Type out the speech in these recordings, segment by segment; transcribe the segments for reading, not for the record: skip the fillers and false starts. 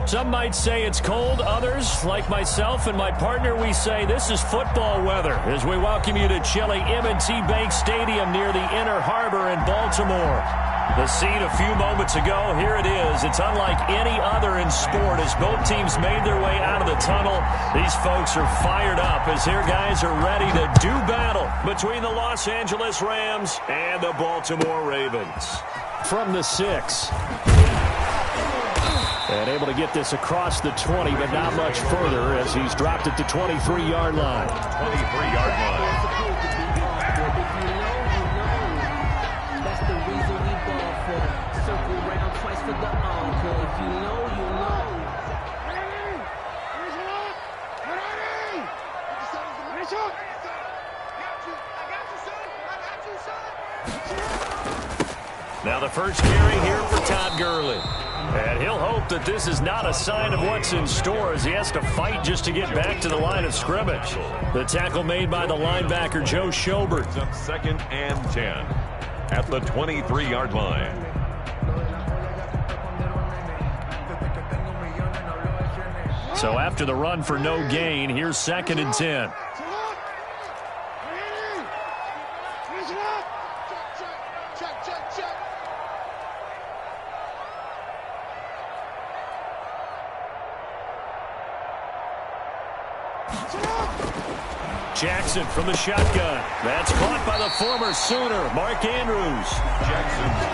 Some might say it's cold. Others, like myself and my partner, we say this is football weather as we welcome you to chilly M&T Bank Stadium near the Inner Harbor in Baltimore. The scene a few moments ago, here it is. It's unlike any other in sport as both teams made their way out of the tunnel. These folks are fired up as their guys are ready to do battle between the Los Angeles Rams and the Baltimore Ravens. From the 6. And able to get this across the 20, but not much further as he's dropped at the 23-yard line. 23-yard line. That's the reason we ball for. Circle round twice for the encore. If you know, you know. Now the first carry here for Todd Gurley. And he'll hope that this is not a sign of what's in store as he has to fight just to get back to the line of scrimmage. The tackle made by the linebacker, Joe Schobert. It's up 2nd and 10 at the 23-yard line. So after the run for no gain, here's 2nd and 10. Jackson from the shotgun. That's caught by the former Sooner, Mark Andrews.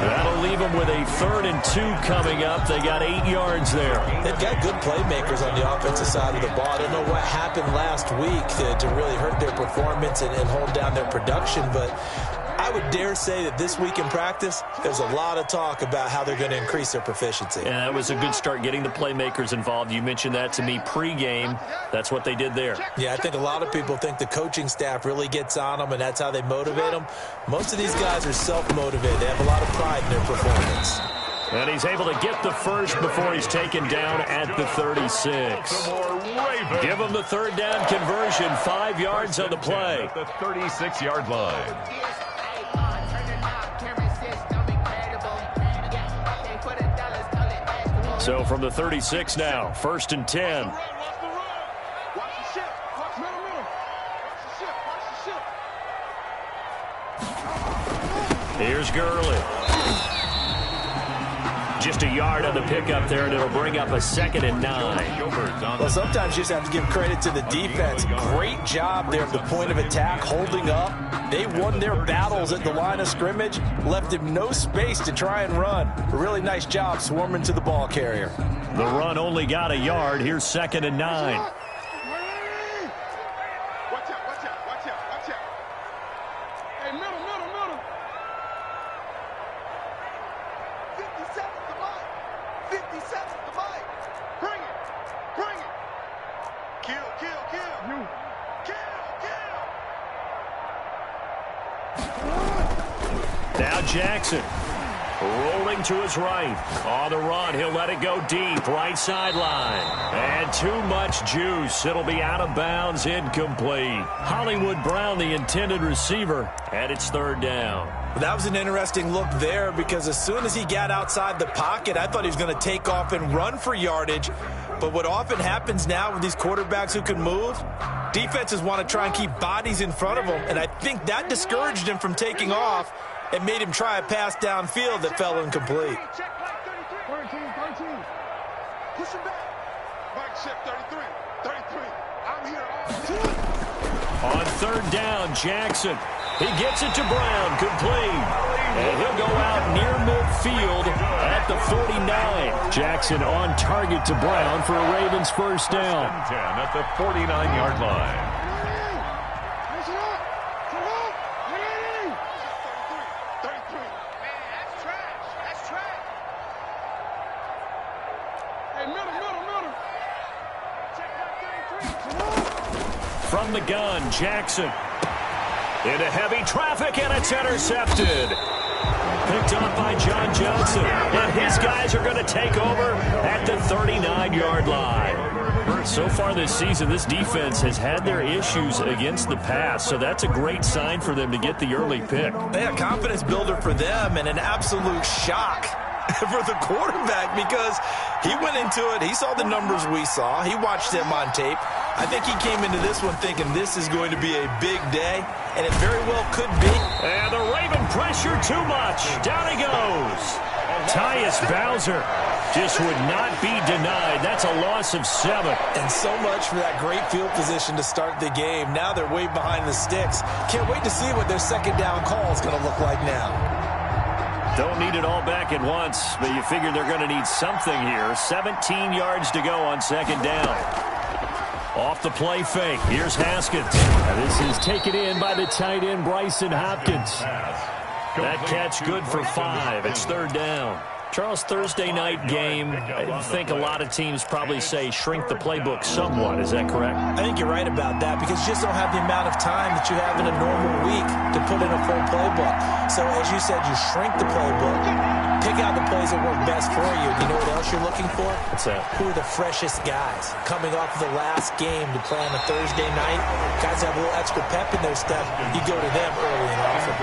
That'll leave them with a 3rd and 2 coming up. They got 8 yards there. They've got good playmakers on the offensive side of the ball. I don't know what happened last week to really hurt their performance and hold down their production, but I would dare say that this week in practice, there's a lot of talk about how they're going to increase their proficiency. And that was a good start getting the playmakers involved. You mentioned that to me pregame. That's what they did there. Yeah, I think a lot of people think the coaching staff really gets on them, and that's how they motivate them. Most of these guys are self-motivated. They have a lot of pride in their performance. And he's able to get the first before he's taken down at the 36. Give him the 3rd down conversion, 5 yards on the play. At the 36-yard line. So from the 36 now, 1st and 10. Here's Gurley. Just a yard on the pickup there, and it'll bring up a 2nd and 9. Well, sometimes you just have to give credit to the defense. Great job there at the point of attack, holding up. They won their battles at the line of scrimmage, left him no space to try and run. A really nice job swarming to the ball carrier. The run only got a yard. Here's 2nd and 9. Now Jackson rolling to his right. On the run, he'll let it go deep. Right sideline. And too much juice. It'll be out of bounds, incomplete. Hollywood Brown, the intended receiver, and it's 3rd down. That was an interesting look there because as soon as he got outside the pocket, I thought he was going to take off and run for yardage. But what often happens now with these quarterbacks who can move, defenses want to try and keep bodies in front of them, and I think that discouraged him from taking off and made him try a pass downfield that fell incomplete. On 3rd down, Jackson. He gets it to Brown, complete. And he'll go out near midfield at the 49. Jackson on target to Brown for a Ravens 1st down. 10 at the 49-yard line. From the gun, Jackson. Into heavy traffic, and it's intercepted. Picked up by John Johnson. And his guys are going to take over at the 39-yard line. So far this season, this defense has had their issues against the pass, so that's a great sign for them to get the early pick. Yeah, confidence builder for them and an absolute shock for the quarterback because he went into it. He saw the numbers we saw. He watched them on tape. I think he came into this one thinking this is going to be a big day, and it very well could be. And the Raven pressure too much. Down he goes. Tyus Bowser just would not be denied. That's a loss of 7. And so much for that great field position to start the game. Now they're way behind the sticks. Can't wait to see what their second down call is going to look like now. Don't need it all back at once, but you figure they're going to need something here. 17 yards to go on second down. Off the play fake. Here's Haskins. This is taken in by the tight end, Bryson Hopkins. That catch good for 5. It's third down. Charles, Thursday night game, I think a lot of teams probably say shrink the playbook somewhat. Is that correct? I think you're right about that because you just don't have the amount of time that you have in a normal week to put in a full playbook. So as you said, you shrink the playbook, pick out the plays that work best for you. You know what else you're looking for? What's that? Who are the freshest guys coming off of the last game to play on a Thursday night? Guys have a little extra pep in their step. You go to them early and often.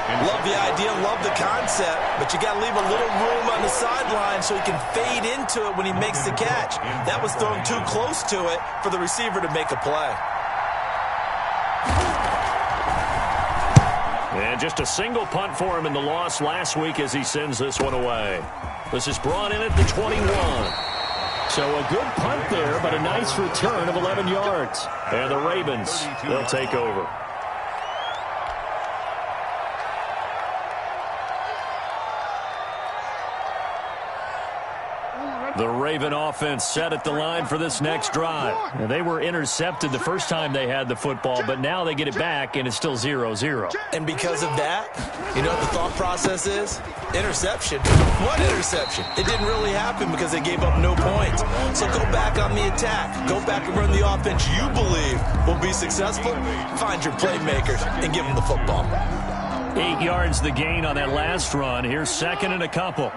Love the idea, love the concept, but you got to leave a little room on the sideline so he can fade into it when he makes the catch. That was thrown too close to it for the receiver to make a play. And just a single punt for him in the loss last week as he sends this one away. This is brought in at the 21. So a good punt there, but a nice return of 11 yards. And the Ravens, they'll take over. The Raven offense set at the line for this next drive. Now, they were intercepted the first time they had the football, but now they get it back, and it's still 0-0. And because of that, you know what the thought process is? Interception. What interception? It didn't really happen because they gave up no points. So go back on the attack. Go back and run the offense you believe will be successful. Find your playmakers and give them the football. 8 yards the gain on that last run. Here's second and a couple.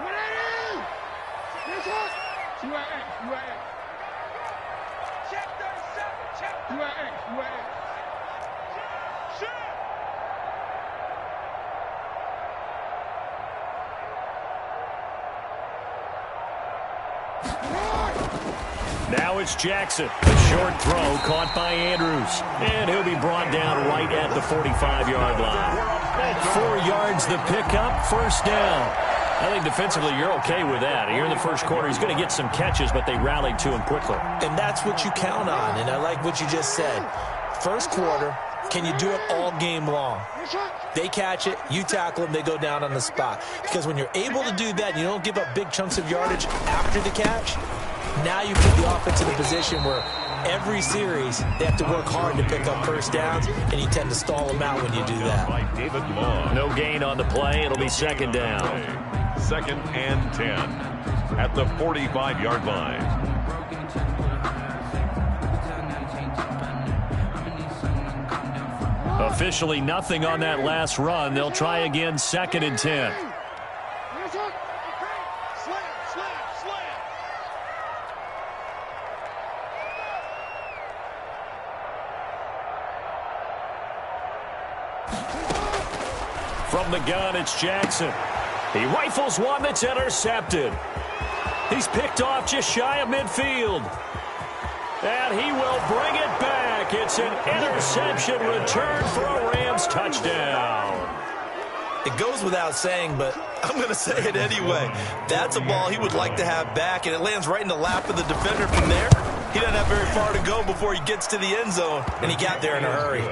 Now it's Jackson. A short throw caught by Andrews. And he'll be brought down right at the 45-yard line. 4 yards the pickup, first down. I think defensively you're okay with that. Here in the first quarter, he's going to get some catches, but they rallied to him quickly. And that's what you count on, and I like what you just said. First quarter, can you do it all game long? They catch it, you tackle them, they go down on the spot. Because when you're able to do that, you don't give up big chunks of yardage after the catch. Now you put the offense in a position where every series they have to work hard to pick up first downs, and you tend to stall them out when you do that. No gain on the play. It'll be second down. Second and 10 at the 45-yard line. Officially nothing on that last run. They'll try again, second and 10. From the gun, it's Jackson. He rifles one that's intercepted. He's picked off just shy of midfield. And he will bring it back. It's an interception return for a Rams touchdown. It goes without saying, but I'm going to say it anyway. That's a ball he would like to have back, and it lands right in the lap of the defender from there. He doesn't have very far to go before he gets to the end zone, and he got there in a hurry.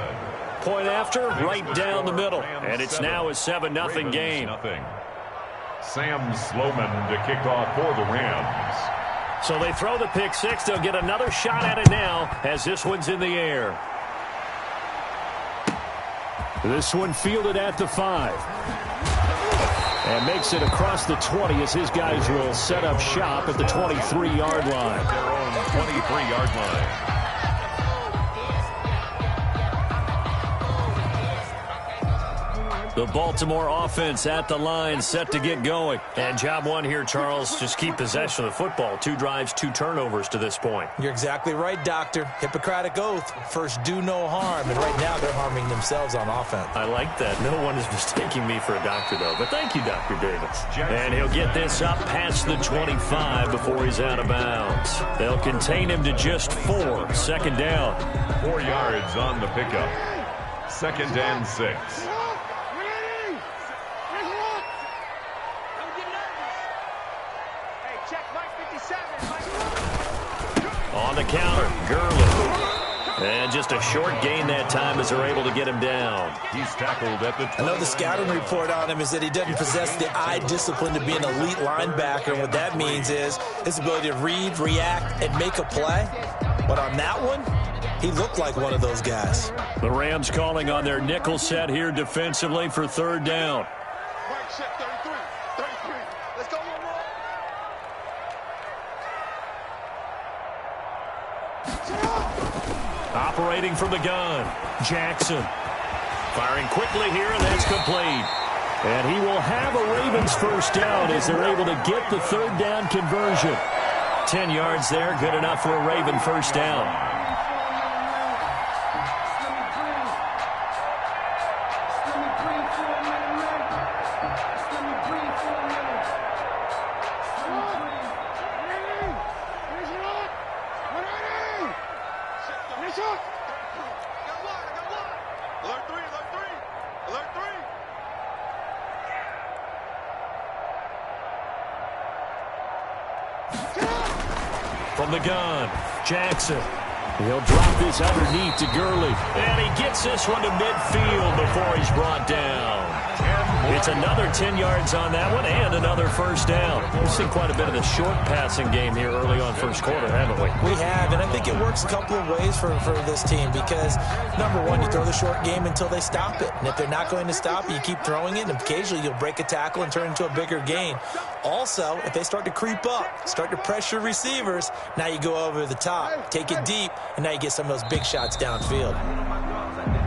Point after, right down the middle. And it's now a 7-0 game. Sam Sloman to kick off for the Rams. So they throw the pick six. They'll get another shot at it now as this one's in the air. This one fielded at the 5. And makes it across the 20 as his guys will set up shop at the 23-yard line. Their own 23-yard line. The Baltimore offense at the line, set to get going. And job one here, Charles, just keep possession of the football. 2 drives, 2 turnovers to this point. You're exactly right, Doctor. Hippocratic oath. First, do no harm. And right now, they're harming themselves on offense. I like that. No one is mistaking me for a doctor, though. But thank you, Dr. Davis. And he'll get this up past the 25 before he's out of bounds. They'll contain him to just 4. Second down. 4 yards on the pickup. 2nd and 6. On the counter, Gurley. And just a short gain that time as they're able to get him down. He's tackled at the 20. I know the scouting report on him is that he doesn't possess the eye discipline to be an elite linebacker. And what that means is his ability to read, react, and make a play. But on that one, he looked like one of those guys. The Rams calling on their nickel set here defensively for 3rd down. Right check, 33. 33. Let's go, Operating from the gun, Jackson. Firing quickly here, and that's complete. And he will have a Ravens first down as they're able to get the 3rd down conversion. 10 yards there, good enough for a Raven first down. From the gun, Jackson. He'll drop this underneath to Gurley. And he gets this one to midfield before he's brought down. It's another 10 yards on that one and another first down. We've seen quite a bit of the short passing game here early on first quarter, haven't we? We have, and I think it works a couple of ways for this team because, number one, you throw the short game until they stop it. And if they're not going to stop it, you keep throwing it, and occasionally you'll break a tackle and turn into a bigger gain. Also, if they start to creep up, start to pressure receivers, now you go over the top, take it deep, and now you get some of those big shots downfield.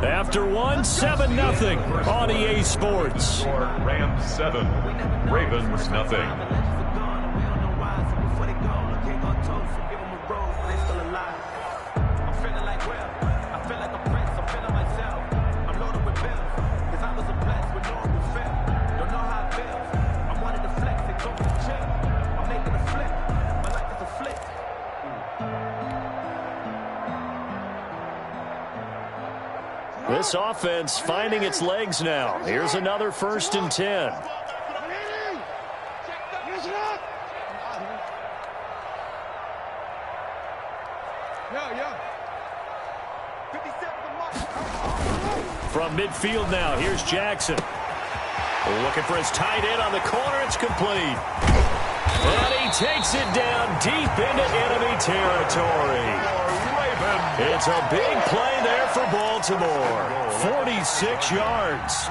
After 7-0 on EA Sports. Rams 7, Ravens nothing. This offense finding its legs now. Here's another 1st and 10. From midfield now, here's Jackson. Looking for his tight end on the corner. It's complete. And he takes it down deep into enemy territory. It's a big play there for Baltimore. 46 yards.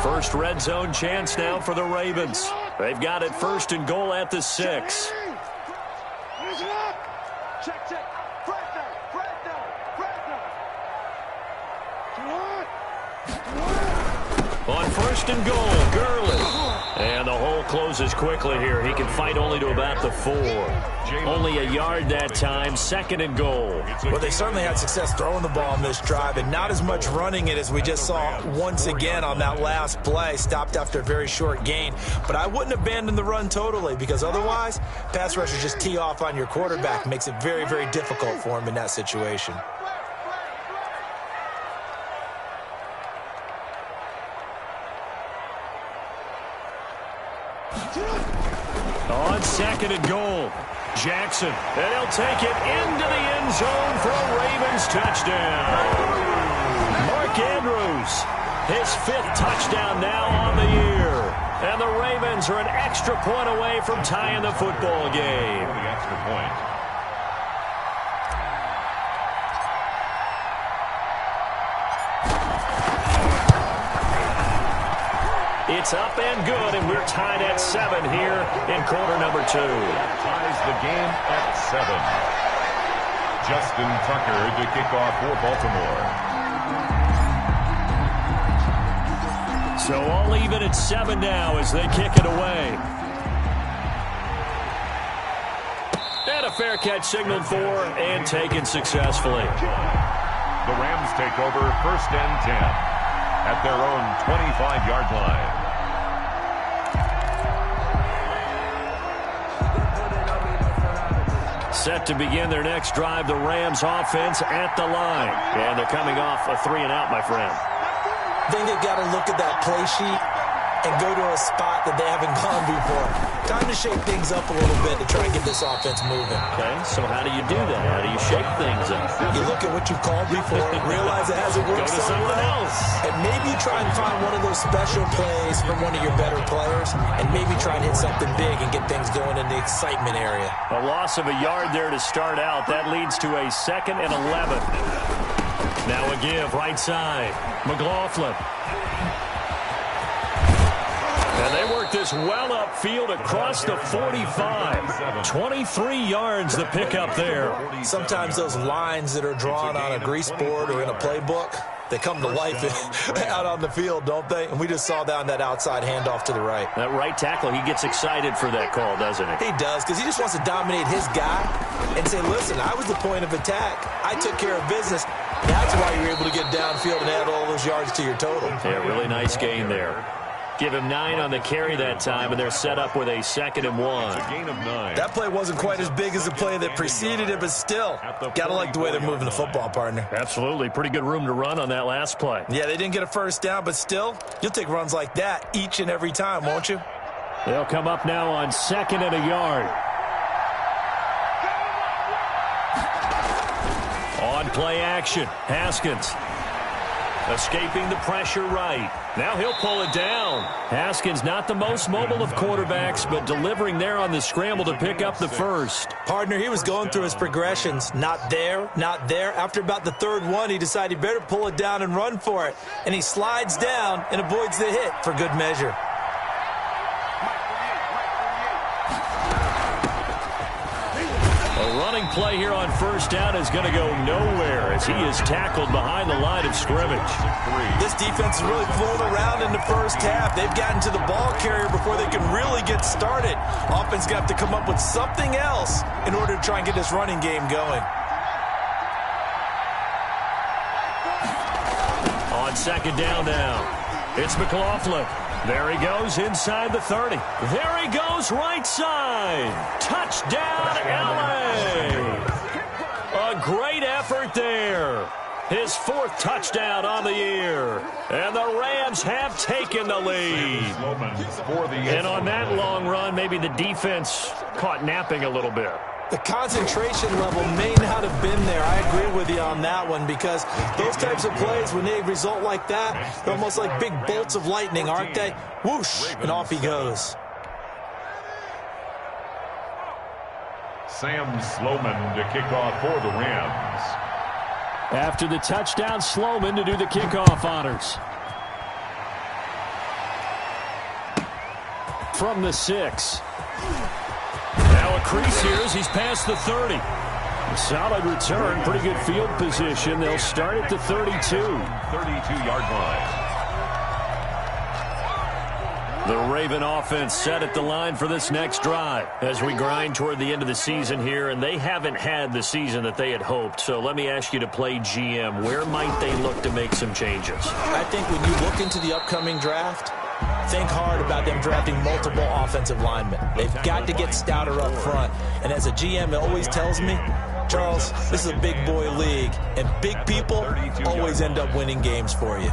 First red zone chance now for the Ravens. They've got it 1st and goal at the 6. On 1st and goal, Gurley. And the hole closes quickly here. He can fight only to about the 4. Only a yard that time, 2nd and goal. Well, they certainly had success throwing the ball on this drive, and not as much running it as we just saw once again on that last play. Stopped after a very short gain. But I wouldn't abandon the run totally because otherwise, pass rushers just tee off on your quarterback. Makes it very, very difficult for him in that situation. On 2nd and goal, Jackson. And he'll take it into the end zone for a Ravens touchdown. Mark Andrews, his 5th touchdown now on the year. And the Ravens are an extra point away from tying the football game. The extra point. It's up and good, and we're tied at 7 here in quarter number 2. Ties the game at 7. Justin Tucker to kick off for Baltimore. So all even at 7 now as they kick it away. And a fair catch signaled for and taken successfully. The Rams take over 1st and 10 at their own 25-yard line. Set to begin their next drive, the Rams offense at the line. And they're coming off a 3-and-out, my friend. I think they've got to look at that play sheet and go to a spot that they haven't gone before. Time to shake things up a little bit to try and get this offense moving. Okay, so how do you do that? How do you shake things up? You look at what you called before, realize it hasn't worked Go to something else. and maybe try and find one of those special plays from one of your better players, and maybe try and hit something big and get things going in the excitement area. A loss of a yard there to start out. That leads to a 2nd and 11. Now a give, right side. McLaughlin. And they work this well upfield across the 45. 23 yards the pickup there. Sometimes those lines that are drawn on a grease board or in a playbook, they come to life out on the field, don't they? And we just saw that on that outside handoff to the right. That right tackle, he gets excited for that call, doesn't he? He does, because he just wants to dominate his guy and say, listen, I was the point of attack. I took care of business. That's why you're able to get downfield and add all those yards to your total. Yeah, really nice gain there. Give him 9 on the carry that time, and they're set up with a 2nd and 1. It's a gain of 9. That play wasn't quite as big as the play that preceded it, but still, got to like the way they're moving the football, partner. Absolutely. Pretty good room to run on that last play. Yeah, they didn't get a first down, but still, you'll take runs like that each and every time, won't you? They'll come up now on 2nd and a yard. On play action, Haskins. Escaping the pressure right. Now he'll pull it down. Haskins not the most mobile of quarterbacks, but delivering there on the scramble to pick up the first. Partner, he was going through his progressions. Not there, not there. After about the 3rd one, he decided he better pull it down and run for it. And he slides down and avoids the hit for good measure. Running play here on 1st down is going to go nowhere as he is tackled behind the line of scrimmage. This defense is really flown around in the 1st half. They've gotten to the ball carrier before they can really get started. Offense got to come up with something else in order to try and get this running game going. On 2nd down now, it's McLaughlin. There he goes inside the 30. There he goes right side. Touchdown, LA. A great effort there. His 4th touchdown on the year. And the Rams have taken the lead. And on that long run, maybe the defense caught napping a little bit. The concentration level may not have been there. I agree with you on that one, because those types of plays, when they result like that, they're almost like big bolts of lightning, aren't they? Whoosh, and off he goes. Sam Sloman to kick off for the Rams. After the touchdown, Sloman to do the kickoff honors. From the 6. Now a crease here as he's past the 30. A solid return, pretty good field position. They'll start at the 32. 32-yard line. The Raven offense set at the line for this next drive as we grind toward the end of the season here, and they haven't had the season that they had hoped. So let me ask you to play GM. Where might they look to make some changes? I think when you look into the upcoming draft, think hard about them drafting multiple offensive linemen. They've got to get stouter up front. And as a GM, it always tells me, Charles, this is a big boy league, and big people always end up winning games for you.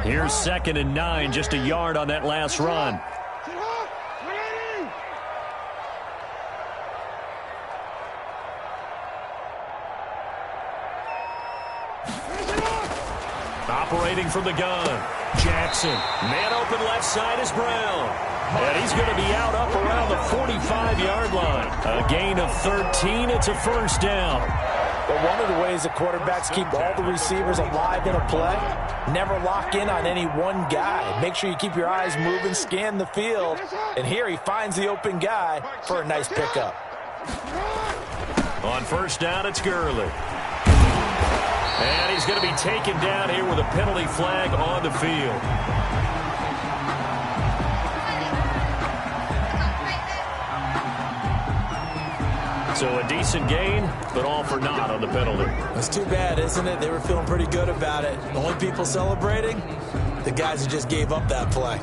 Here's 2nd and 9, just a yard on that last run. Operating from the gun, Jackson. Man open left side is Brown. And he's going to be out up around the 45-yard line. A gain of 13. It's a 1st down. The But one of the ways the quarterbacks keep all the receivers alive in a play, never lock in on any one guy. Make sure you keep your eyes moving, scan the field. And here he finds the open guy for a nice pickup. On first down, it's Gurley. And he's going to be taken down here with a penalty flag on the field. So a decent gain, but all for naught on the penalty. That's too bad, isn't it? They were feeling pretty good about it. The only people celebrating, the guys who just gave up that play.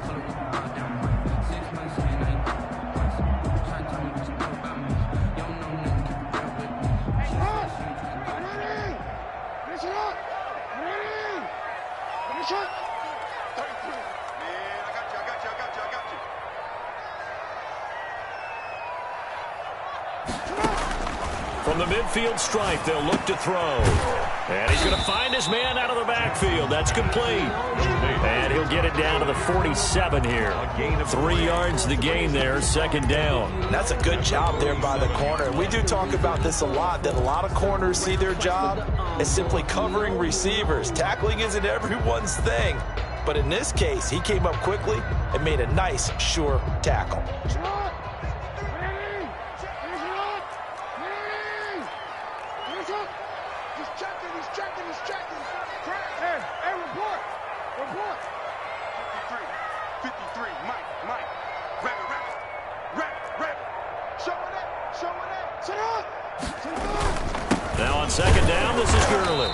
From the midfield stripe, they'll look to throw. And he's going to find his man out of the backfield. That's complete. And he'll get it down to the 47 here. 3 yards the gain there, second down. That's a good job there by the corner. We do talk about this a lot, that a lot of corners see their job as simply covering receivers. Tackling isn't everyone's thing. But in this case, he came up quickly and made a nice, sure tackle. Now on second down, this is Gurley.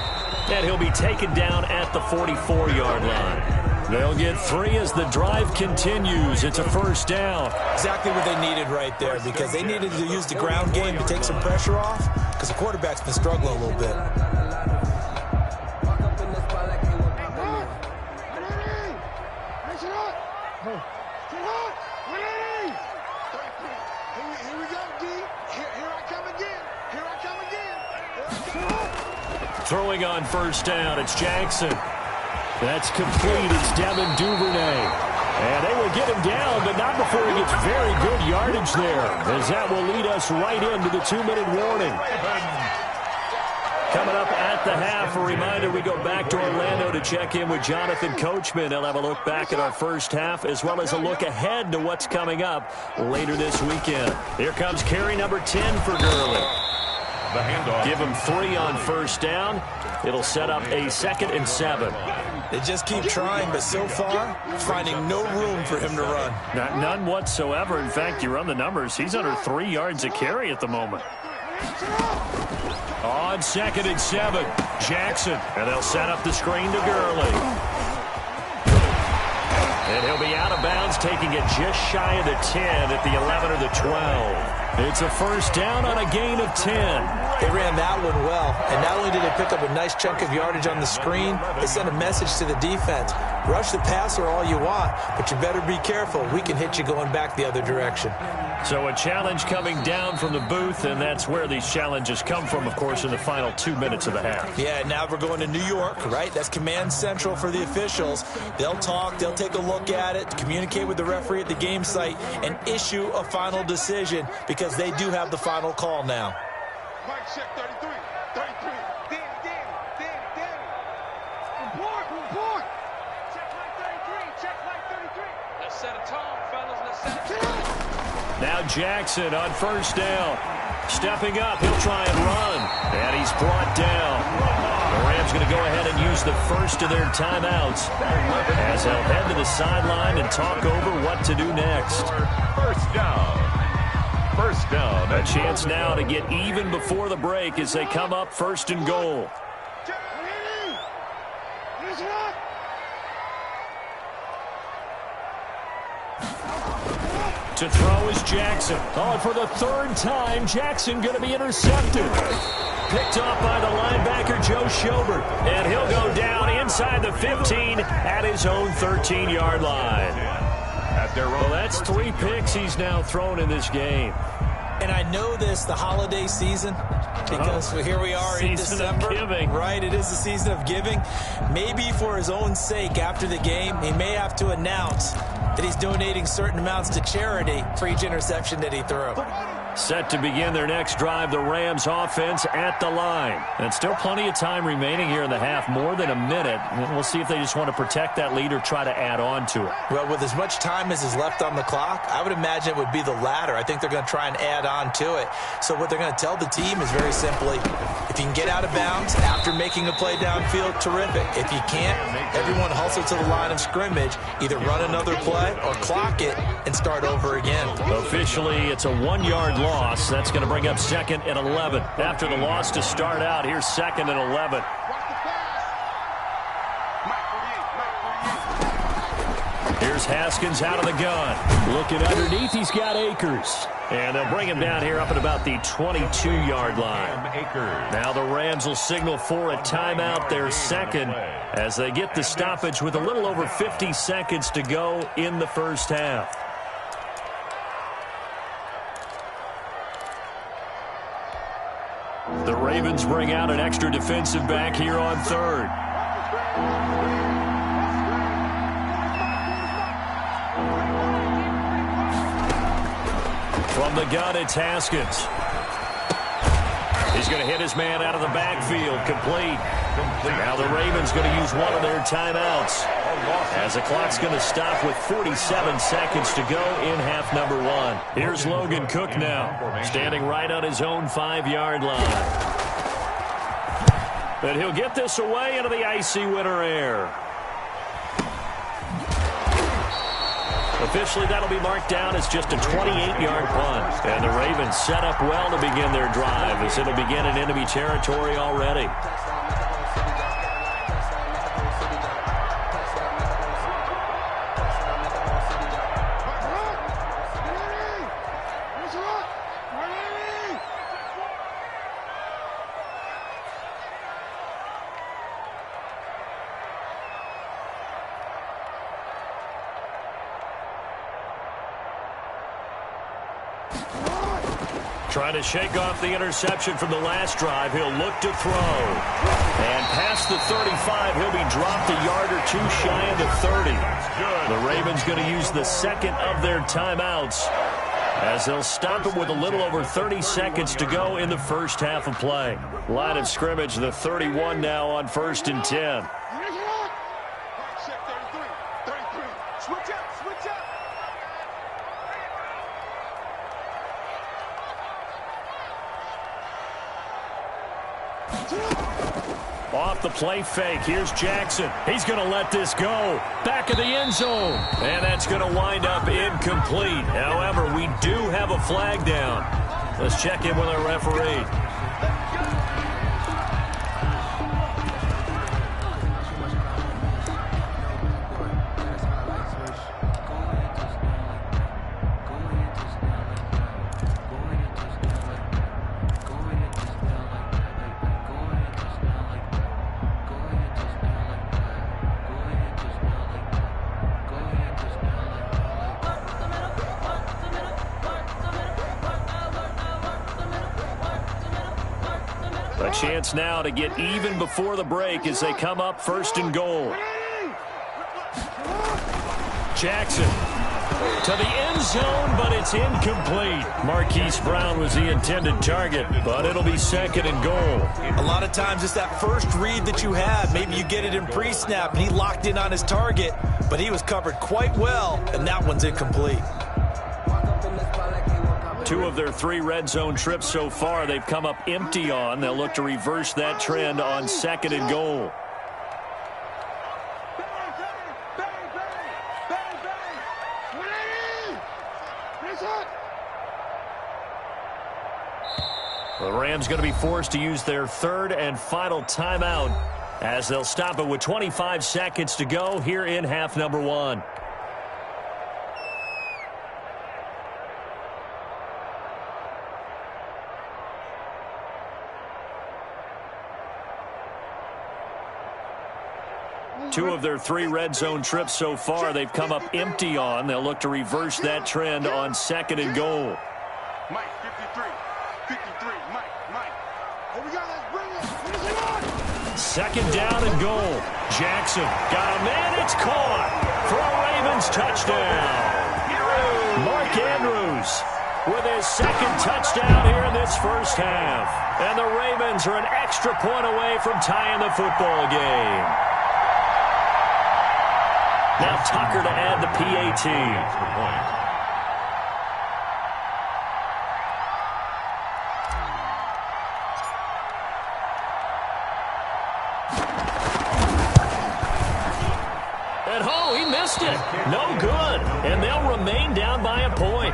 And he'll be taken down at the 44-yard line. They'll get 3 as the drive continues. It's a first down. Exactly what they needed right there, because they needed to use the ground game to take some pressure off, because the quarterback's been struggling a little bit. Throwing on first down, it's Jackson. That's complete. It's Devin Duvernay. And they will get him down, but not before he gets very good yardage there, as that will lead us right into the 2-minute warning. Coming up at the half, a reminder, we go back to Orlando to check in with Jonathan Coachman. He'll have a look back at our first half, as well as a look ahead to what's coming up later this weekend. Here comes carry number 10 for Gurley. The handoff. Give him 3 on first down. It'll set up a 2nd and 7. They just keep trying, but so far, finding no room for him to run. None whatsoever. In fact, you run the numbers. He's under 3 yards a carry at the moment. On 2nd and 7, Jackson. And they'll set up the screen to Gurley. And he'll be out of bounds, taking it just shy of the 10 at the 11 or the 12. It's a first down on a gain of 10. They ran that one well, and not only did they pick up a nice chunk of yardage on the screen, they sent a message to the defense. Rush the passer all you want, but you better be careful. We can hit you going back the other direction. So a challenge coming down from the booth, and that's where these challenges come from, of course, in the final 2 minutes of the half. Yeah, now we're going to New York, right? That's command central for the officials. They'll talk, they'll take a look at it, communicate with the referee at the game site, and issue a final decision, because they do have the final call now. Mike, check 33. 33. Danny. Report. Check like 33. Let's set a tone, fellas. Let's set a tone. Now Jackson on first down. Stepping up, he'll try and run. And he's brought down. The Rams going to go ahead and use the first of their timeouts, as they'll head to the sideline and talk over what to do next. First down. A chance now to get even before the break as they come up 1st and goal. To throw is Jackson. Oh, and for the 3rd time, Jackson going to be intercepted. Picked off by the linebacker, Joe Schobert. And he'll go down inside the 15 at his own 13-yard line. Well, that's 3 picks he's now thrown in this game. And I know this, the holiday season, because here we are in December. Season of giving. Right, it is the season of giving. Maybe for his own sake, after the game, he may have to announce that he's donating certain amounts to charity for each interception that he threw. Set to begin their next drive, the Rams offense at the line. And still plenty of time remaining here in the half, more than a minute. And we'll see if they just want to protect that lead or try to add on to it. Well, with as much time as is left on the clock, I would imagine it would be the latter. I think they're going to try and add on to it. So what they're going to tell the team is very simply, if you can get out of bounds after making a play downfield, terrific. If you can't, everyone hustle to the line of scrimmage, either run another play or clock it and start over again. Officially, it's a 1-yard loss. That's going to bring up 2nd and 11. After the loss to start out, here's 2nd and 11. Here's Haskins out of the gun. Looking underneath, he's got Akers. And they'll bring him down here up at about the 22-yard line. Now the Rams will signal for a timeout, their second, as they get the stoppage with a little over 50 seconds to go in the first half. The Ravens bring out an extra defensive back here on third. From the gun, it's Haskins. He's going to hit his man out of the backfield. Complete. Now the Ravens going to use one of their timeouts, as the clock's going to stop with 47 seconds to go in half number 1. Here's Logan Cook now, standing right on his own 5-yard line. But he'll get this away into the icy winter air. Officially, that'll be marked down as just a 28-yard punt. And the Ravens set up well to begin their drive, as it'll begin in enemy territory already. Trying to shake off the interception from the last drive. He'll look to throw. And past the 35, he'll be dropped a yard or two shy of the 30. The Ravens going to use the second of their timeouts, as they'll stop it with a little over 30 seconds to go in the first half of play. Line of scrimmage, the 31 now on 1st and 10. Off the play fake, here's Jackson. He's going to let this go. Back of the end zone. And that's going to wind up incomplete. However, we do have a flag down. Let's check in with our referee. A chance now to get even before the break as they come up 1st and goal. Jackson to the end zone, but it's incomplete. Marquise Brown was the intended target, but it'll be 2nd and goal. A lot of times it's that first read that you have. Maybe you get it in pre-snap, and he locked in on his target, but he was covered quite well, and that one's incomplete. 2 of their 3 red zone trips so far, they've come up empty on. They'll look to reverse that trend on 2nd and goal. The Rams going to be forced to use their 3rd and final timeout, as they'll stop it with 25 seconds to go here in half number 1. Two of their 3 red zone trips so far, they've come up empty on. They'll look to reverse that trend on 2nd and goal. Mike, 53, Mike. Here we go, let's bring it. 2nd down and goal. Jackson got a man, it's caught for a Ravens touchdown. Mark Andrews with his second touchdown here in this first half. And the Ravens are an extra point away from tying the football game. Now Tucker to add the PAT. No good, and they'll remain down by a point.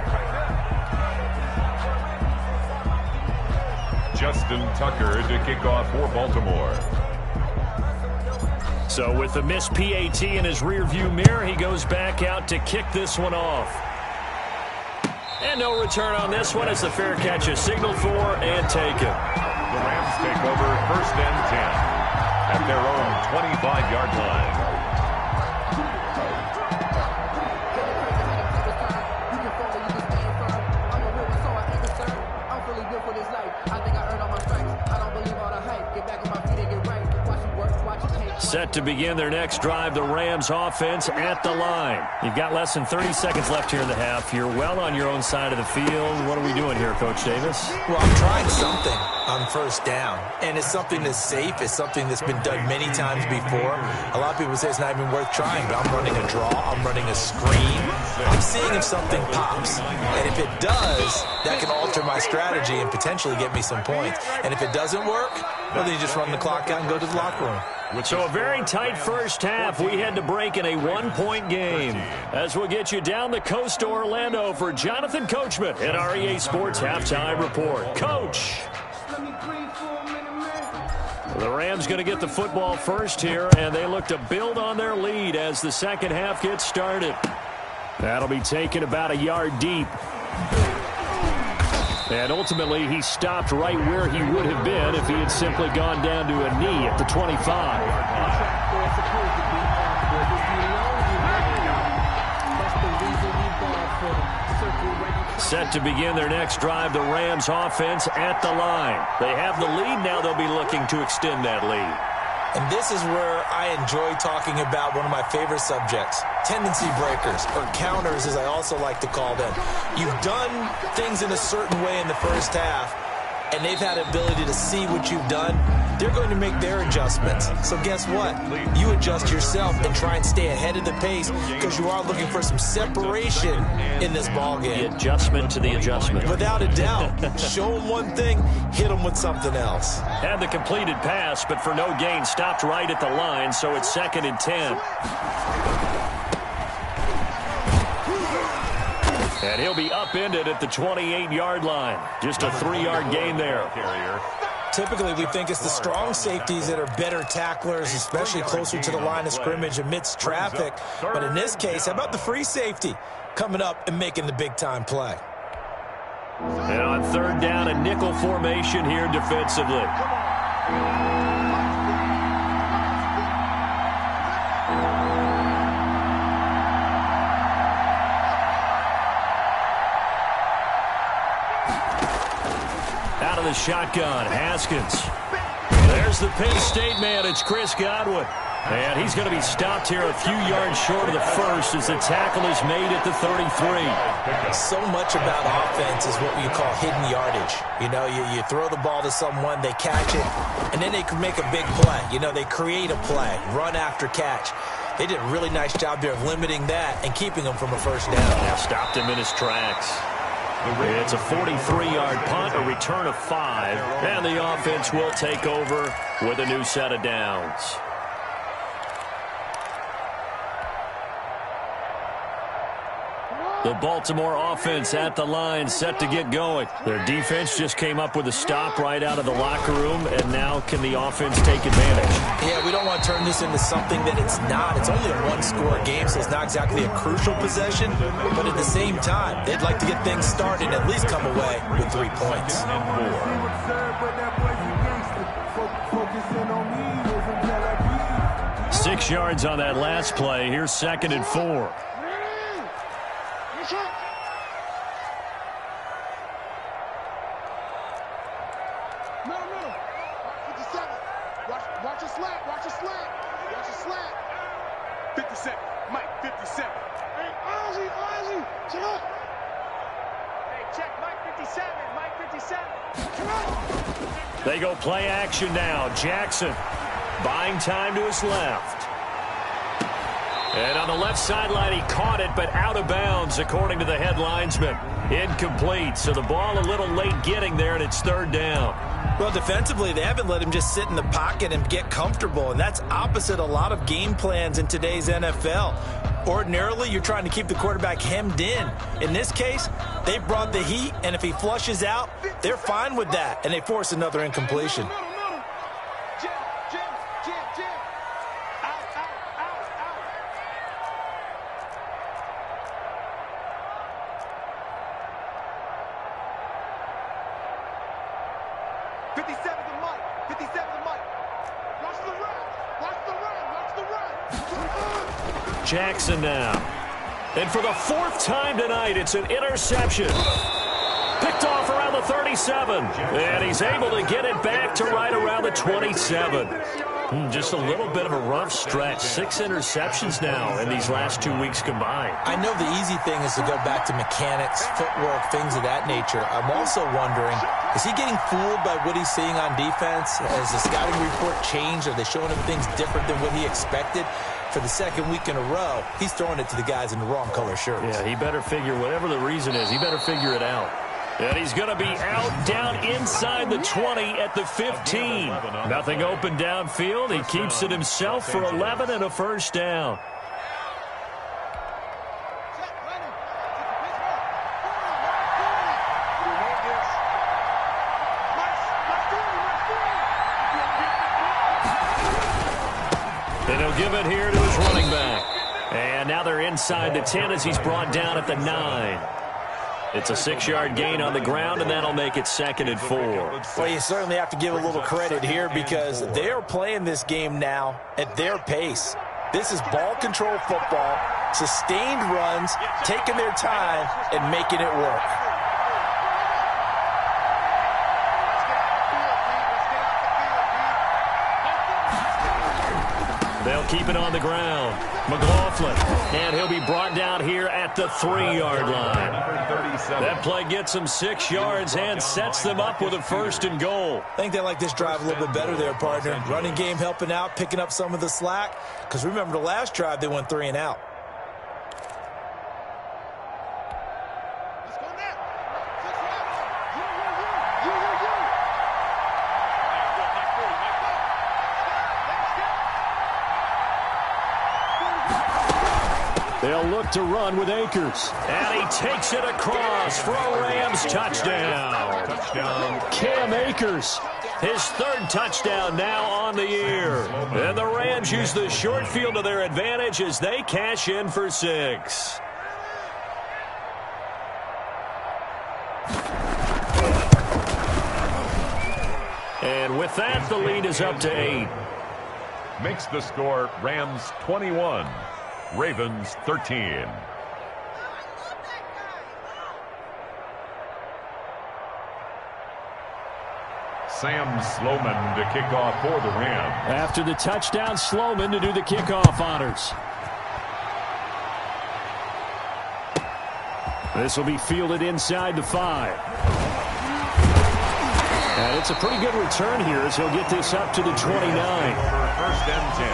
Justin Tucker to kick off for Baltimore. So with the missed PAT in his rearview mirror, he goes back out to kick this one off. And no return on this one as the fair catch is signaled for and taken. The Rams take over 1st and 10 at their own 25-yard line. Set to begin their next drive, the Rams offense at the line. You've got less than 30 seconds left here in the half. You're well on your own side of the field. What are we doing here, Coach Davis? Well, I'm trying something on 1st down, and it's something that's safe. It's something that's been done many times before. A lot of people say it's not even worth trying, but I'm running a draw. I'm running a screen. I'm seeing if something pops, and if it does, that can alter my strategy and potentially get me some points. And if it doesn't work, well, then you just run the clock out and go to the locker room. So a very tight first half. We had to break in a one-point game. As we'll get you down the coast to Orlando for Jonathan Coachman at our EA Sports Halftime Report. Coach. The Rams going to get the football first here, and they look to build on their lead as the second half gets started. That'll be taken about a yard deep. And ultimately, he stopped right where he would have been if he had simply gone down to a knee at the 25. Set to begin their next drive, the Rams offense at the line. They have the lead. Now they'll be looking to extend that lead. And this is where I enjoy talking about one of my favorite subjects, tendency breakers, or counters as I also like to call them. You've done things in a certain way in the first half, and they've had the ability to see what you've done. They're going to make their adjustments. So guess what? You adjust yourself and try and stay ahead of the pace because you are looking for some separation in this ball game. The adjustment to the adjustment. Without a doubt. Show them one thing, hit them with something else. Had the completed pass, but for no gain, stopped right at the line, so it's 2nd and 10. And he'll be upended at the 28-yard line. Just a 3-yard gain there. Typically, we think it's the strong safeties that are better tacklers, especially closer to the line of scrimmage amidst traffic. But in this case, how about the free safety coming up and making the big-time play? And on 3rd down, a nickel formation here defensively. Out of the shotgun, Haskins. There's the Penn State man. It's Chris Godwin. And he's going to be stopped here a few yards short of the first as the tackle is made at the 33. So much about offense is what we call hidden yardage. You know, you throw the ball to someone, they catch it, and then they can make a big play. You know, they create a play, run after catch. They did a really nice job there of limiting that and keeping him from a first down. Yeah, stopped him in his tracks. It's a 43-yard punt, a return of 5, and the offense will take over with a new set of downs. The Baltimore offense at the line, set to get going. Their defense just came up with a stop right out of the locker room, and now can the offense take advantage? Yeah, we don't want to turn this into something that it's not. It's only a one-score game, so it's not exactly a crucial possession. But at the same time, they'd like to get things started and at least come away with 3 points. 6 yards on that last play. Here's 2nd and 4. Watch your slant. Watch your slant. Watch your slant. 57. Mike, 57. Hey, Ozzy, check up. Hey, check They go play action now. Jackson buying time to his left. And on the left sideline, he caught it, but out of bounds, according to the head linesman. Incomplete, so the ball a little late getting there, and it's third down. Well, defensively, they haven't let him just sit in the pocket and get comfortable, and that's opposite a lot of game plans in today's NFL. Ordinarily, you're trying to keep the quarterback hemmed in. In this case, they brought the heat, and if he flushes out, they're fine with that, and they force another incompletion. Jackson now. And for the fourth time tonight, it's an interception. Picked off around the 37. And he's able to get it back to right around the 27. Just a little bit of a rough stretch. 6 interceptions now in these last 2 weeks combined. I know the easy thing is to go back to mechanics, footwork, things of that nature. I'm also wondering, is he getting fooled by what he's seeing on defense? Has the scouting report changed? Are they showing him things different than what he expected? For the second week in a row, he's throwing it to the guys in the wrong color shirts. Yeah, he better figure, whatever the reason is, he better figure it out. And he's going to be out down inside the 20 at the 15. Nothing open downfield. He keeps it himself for 11 and a first down. And he'll give it here to his running back. And now they're inside the 10 as he's brought down at the 9. It's a 6-yard gain on the ground, and that'll make it 2nd and 4. Well, you certainly have to give a little credit here because they're playing this game now at their pace. This is ball control football, sustained runs, taking their time, and making it work. They'll keep it on the ground. McLaughlin, and he'll be brought down here at the 3-yard line. That play gets them 6 yards and sets them up with a 1st and goal. I think they like this drive a little bit better there, partner. Running game helping out, picking up some of the slack. Because remember, the last drive, they went 3 and out. They'll look to run with Akers. And he takes it across for a Rams touchdown. Cam Akers, his 3rd touchdown now on the year. And the Rams use the short field to their advantage as they cash in for 6. And with that, the lead is up to 8. Makes the score Rams 21. Ravens 13. Sam Sloman to kick off for the Rams. After the touchdown, Sloman to do the kickoff honors. This will be fielded inside the 5. And it's a pretty good return here as he'll get this up to the 29. For 1st and 10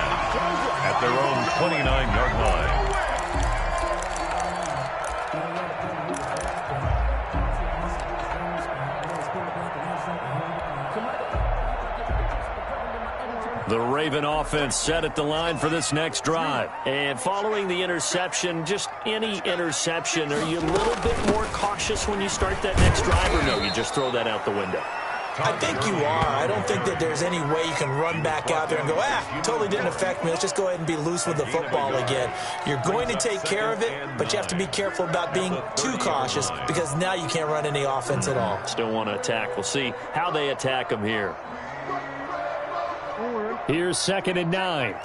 at their own 29-yard line. The Raven offense set at the line for this next drive. And following the interception, just any interception, are you a little bit more cautious when you start that next drive, or no, you just throw that out the window? I think you are. I don't think that there's any way you can run back out there and go, totally didn't affect me. Let's just go ahead and be loose with the football again. You're going to take care of it, but you have to be careful about being too cautious because now you can't run any offense at all. Still want to attack. We'll see how they attack them here. Here's 2nd and 9.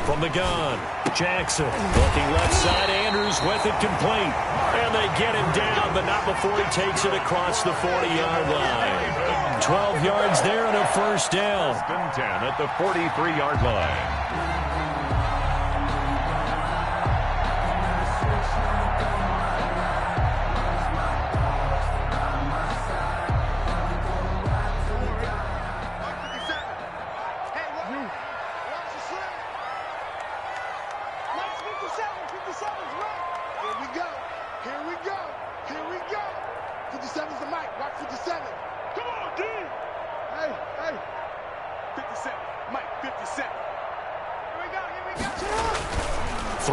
From the gun, Jackson looking left side. Andrews with it complete. And they get him down, but not before he takes it across the 40-yard line. 12 yards there and a 1st down. 10 at the 43-yard line.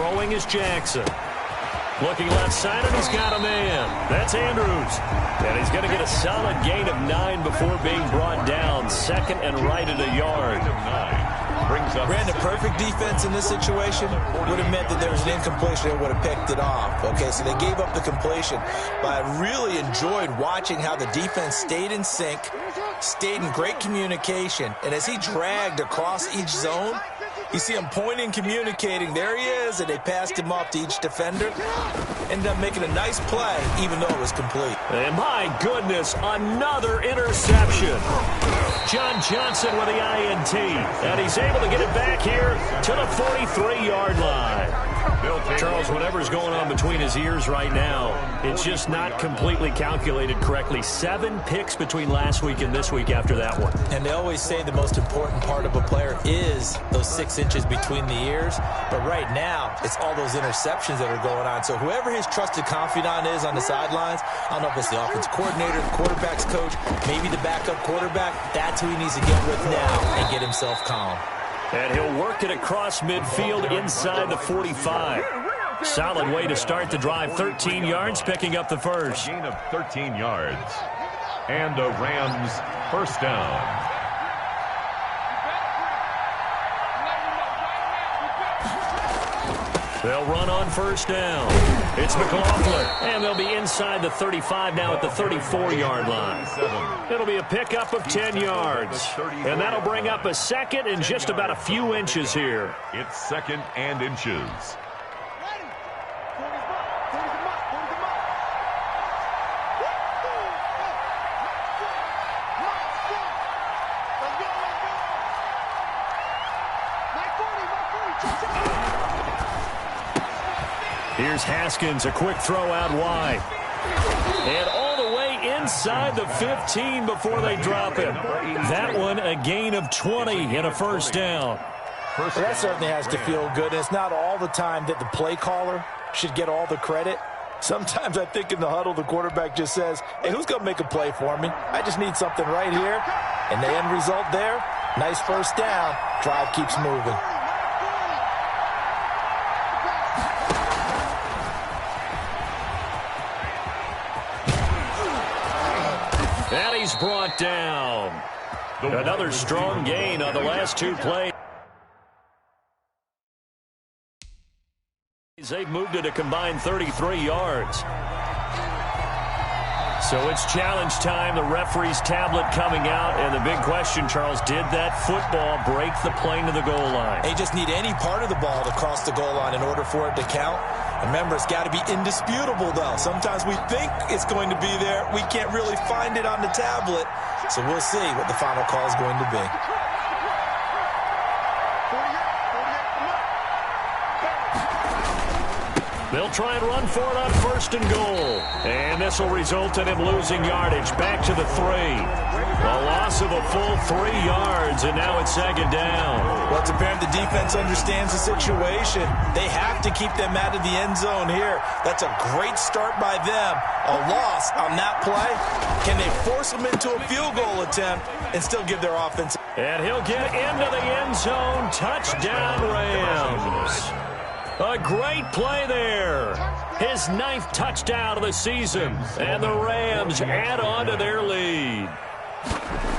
Throwing is Jackson. Looking left side, and he's got a man. That's Andrews. And he's going to get a solid gain of 9 before being brought down. Second and right at a yard. Brandon, perfect defense in this situation would have meant that there was an incompletion that would have picked it off. Okay, so they gave up the completion. But I really enjoyed watching how the defense stayed in sync, stayed in great communication. And as he dragged across each zone, you see him pointing, communicating. There he is, and they passed him off to each defender. Ended up making a nice play, even though it was complete. And my goodness, another interception. John Johnson with the INT. And he's able to get it back here to the 43-yard line. Charles, whatever's going on between his ears right now, it's just not completely calculated correctly. 7 picks between last week and this week after that one. And they always say the most important part of a player is those 6 inches between the ears. But right now, it's all those interceptions that are going on. So whoever his trusted confidant is on the sidelines, I don't know if it's the offensive coordinator, the quarterback's coach, maybe the backup quarterback, that's who he needs to get with now and get himself calm. And he'll work it across midfield inside the 45. Solid way to start the drive. 13 yards, picking up the first. Gain of 13 yards. And a Rams first down. They'll run on first down. It's McLaughlin. And they'll be inside the 35 now at the 34-yard line. It'll be a pickup of 10 yards. And that'll bring up a second and just about a few inches here. It's second and inches. Here's Haskins, a quick throw out wide. And all the way inside the 15 before they drop him. That one, a gain of 20 and a first down. Well, that certainly has to feel good. And it's not all the time that the play caller should get all the credit. Sometimes I think in the huddle, the quarterback just says, hey, who's going to make a play for me? I just need something right here. And the end result there, nice first down. Drive keeps moving. And he's brought down. Another strong gain on the last 2 plays. They've moved it a combined 33 yards. So it's challenge time. The referee's tablet coming out. And the big question, Charles, did that football break the plane to the goal line? They just need any part of the ball to cross the goal line in order for it to count. Remember, it's got to be indisputable, though. Sometimes we think it's going to be there. We can't really find it on the tablet. So we'll see what the final call is going to be. They'll try and run for it on first and goal. And this will result in him losing yardage. Back to the 3. A loss of a full 3 yards, and now it's second down. Well, it's apparent the defense understands the situation. They have to keep them out of the end zone here. That's a great start by them. A loss on that play. Can they force them into a field goal attempt and still give their offense? And he'll get into the end zone. Touchdown, Rams. A great play there. His 9th touchdown of the season. And the Rams add on to their lead.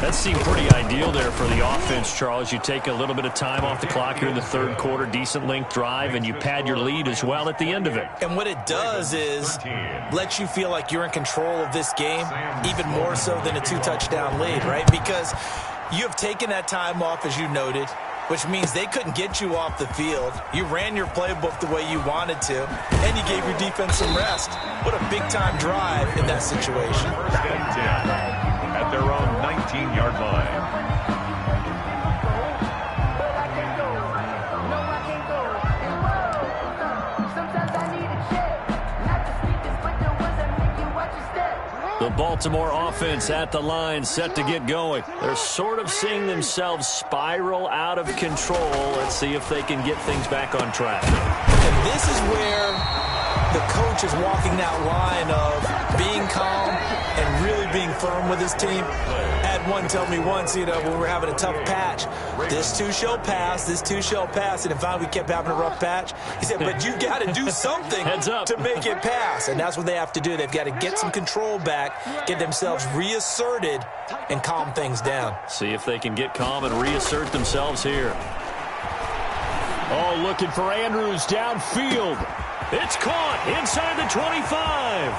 That seemed pretty ideal there for the offense, Charles. You take a little bit of time off the clock here in the 3rd quarter, decent length drive, and you pad your lead as well at the end of it. And what it does is let you feel like you're in control of this game, even more so than a 2-touchdown lead, right? Because you have taken that time off, as you noted, which means they couldn't get you off the field. You ran your playbook the way you wanted to, and you gave your defense some rest. What a big-time drive in that situation. First and 10 at their own 19-yard line. The Baltimore offense at the line, set to get going. They're sort of seeing themselves spiral out of control. Let's see if they can get things back on track. And this is where the coach is walking that line of being calm and really being firm with his team. Had one tell me once, when we're having a tough patch, this too shall pass, this too shall pass. And finally we kept having a rough patch. He said, but you got to do something to make it pass. And that's what they have to do. They've got to get some control back, get themselves reasserted, and calm things down. See if they can get calm and reassert themselves here. Oh, looking for Andrews downfield. It's caught inside the 25.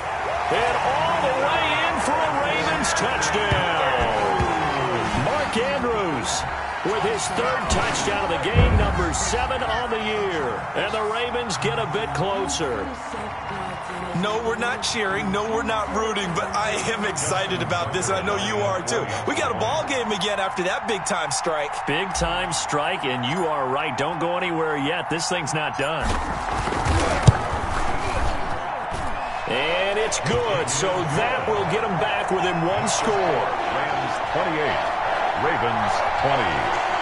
And all the way in for a Ravens touchdown. Mark Andrews with his third touchdown of the game, number 7 on the year. And the Ravens get a bit closer. No, we're not cheering. No, we're not rooting. But I am excited about this, and I know you are too. We got a ball game again after that big-time strike. Big-time strike, and you are right. Don't go anywhere yet. This thing's not done. And it's good, so that will get them back within one score. Rams 28, Ravens 20.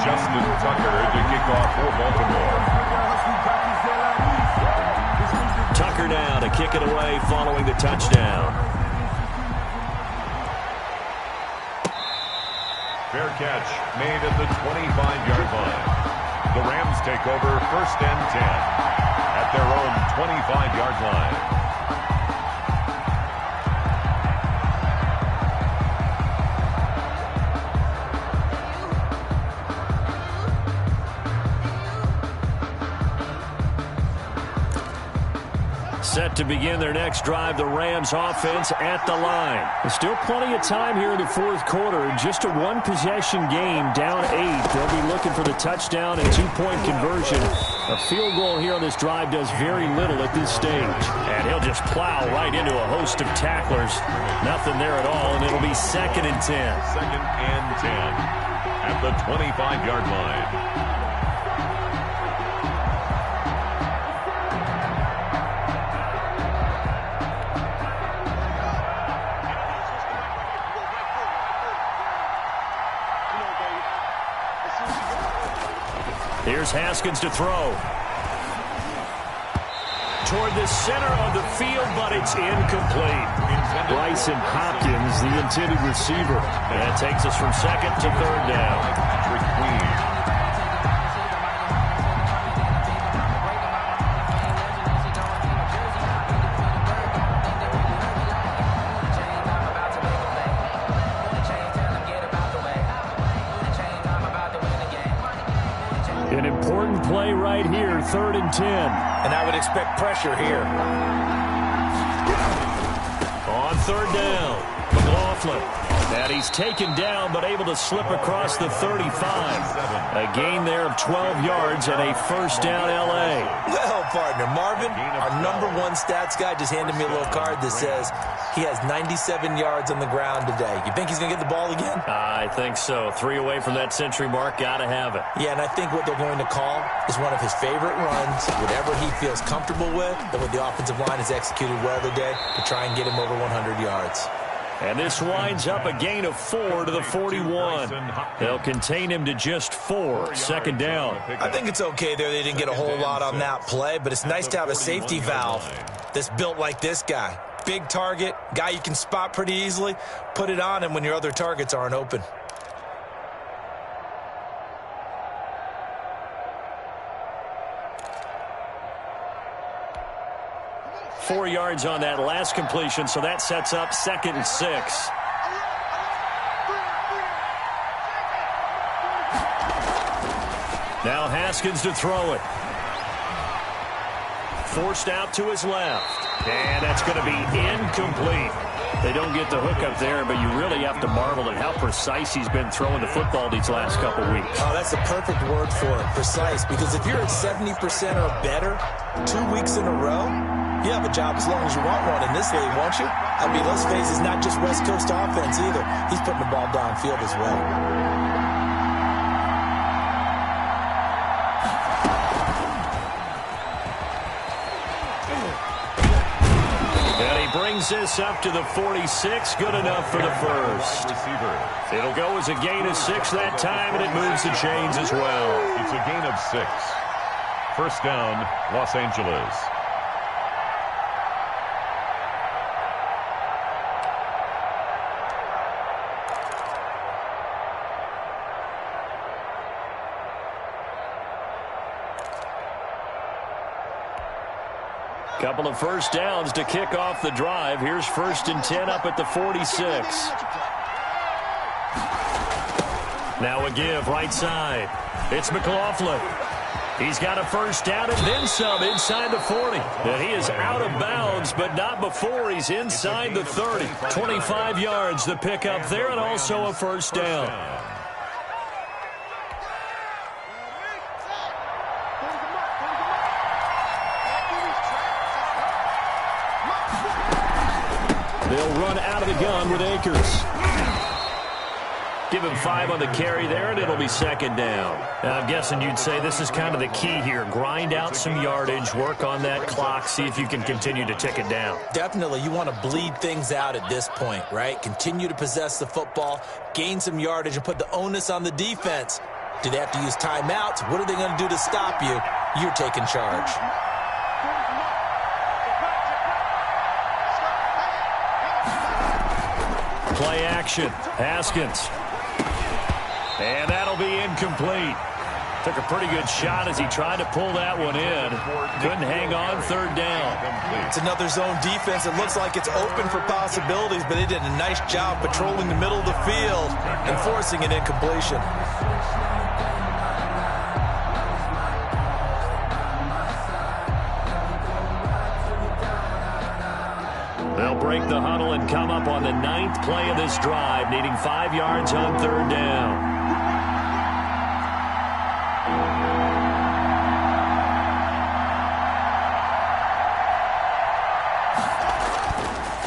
Justin Tucker to kick off for Baltimore. Tucker now to kick it away following the touchdown. Fair catch made at the 25-yard line. The Rams take over 1st and 10 at their own 25-yard line. Set to begin their next drive, the Rams offense at the line. There's still plenty of time here in the fourth quarter. Just a one-possession game, down 8. They'll be looking for the touchdown and 2-point conversion. A field goal here on this drive does very little at this stage. And he'll just plow right into a host of tacklers. Nothing there at all, and it'll be 2nd and 10. 2nd and 10 at the 25-yard line. Here's Haskins to throw. Toward the center of the field, but it's incomplete. Bryson Hopkins, the intended receiver. That takes us from 2nd to 3rd down. An important play right here, 3rd and 10. And I would expect pressure here. On 3rd down, McLaughlin. And he's taken down, but able to slip across the 35. A gain there of 12 yards and a 1st down L.A. Well, partner, Marvin, our #1 stats guy just handed me a little card that says he has 97 yards on the ground today. You think he's going to get the ball again? I think so. 3 away from that century mark. Got to have it. Yeah, and I think what they're going to call is one of his favorite runs, whatever he feels comfortable with, and what the offensive line has executed well today to try and get him over 100 yards. And this winds up a gain of 4 to the 41. They'll contain him to just 4. 2nd down. I think it's okay there. They didn't get a whole lot on that play, but it's nice to have a safety valve that's built like this guy. Big target, guy you can spot pretty easily. Put it on him when your other targets aren't open. Four yards on that last completion, so that sets up 2nd and 6. Now Haskins to throw it. Forced out to his left. And that's going to be incomplete. They don't get the hook up there, but you really have to marvel at how precise he's been throwing the football these last couple weeks. Oh, that's the perfect word for it, precise. Because if you're at 70% or better 2 weeks in a row, you have a job as long as you want one in this league, won't you? I mean, let's face it, it's not just West Coast offense either. He's putting the ball downfield as well. Brings this up to the 46. Good enough for the first. It'll go as a gain of 6 that time, and it moves the chains as well. It's a gain of 6. First down, Los Angeles. Couple of first downs to kick off the drive. Here's 1st and 10 up at the 46. Now a give right side. It's McLaughlin. He's got a first down and then some inside the 40. And he is out of bounds, but not before he's inside the 30. 25 yards the pickup there, and also a first down. They'll run out of the gun with Akers. Give him 5 on the carry there, and it'll be 2nd down. I'm guessing you'd say this is kind of the key here. Grind out some yardage, work on that clock, see if you can continue to tick it down. Definitely. You want to bleed things out at this point, right? Continue to possess the football, gain some yardage, and put the onus on the defense. Do they have to use timeouts? What are they going to do to stop you? You're taking charge. Play action. Haskins. And that'll be incomplete. Took a pretty good shot as he tried to pull that one in. Couldn't hang on. 3rd down. It's another zone defense. It looks like it's open for possibilities, but they did a nice job patrolling the middle of the field and forcing an incompletion. They'll break the huddle and come up on the 9th play of this drive, needing 5 yards on 3rd down.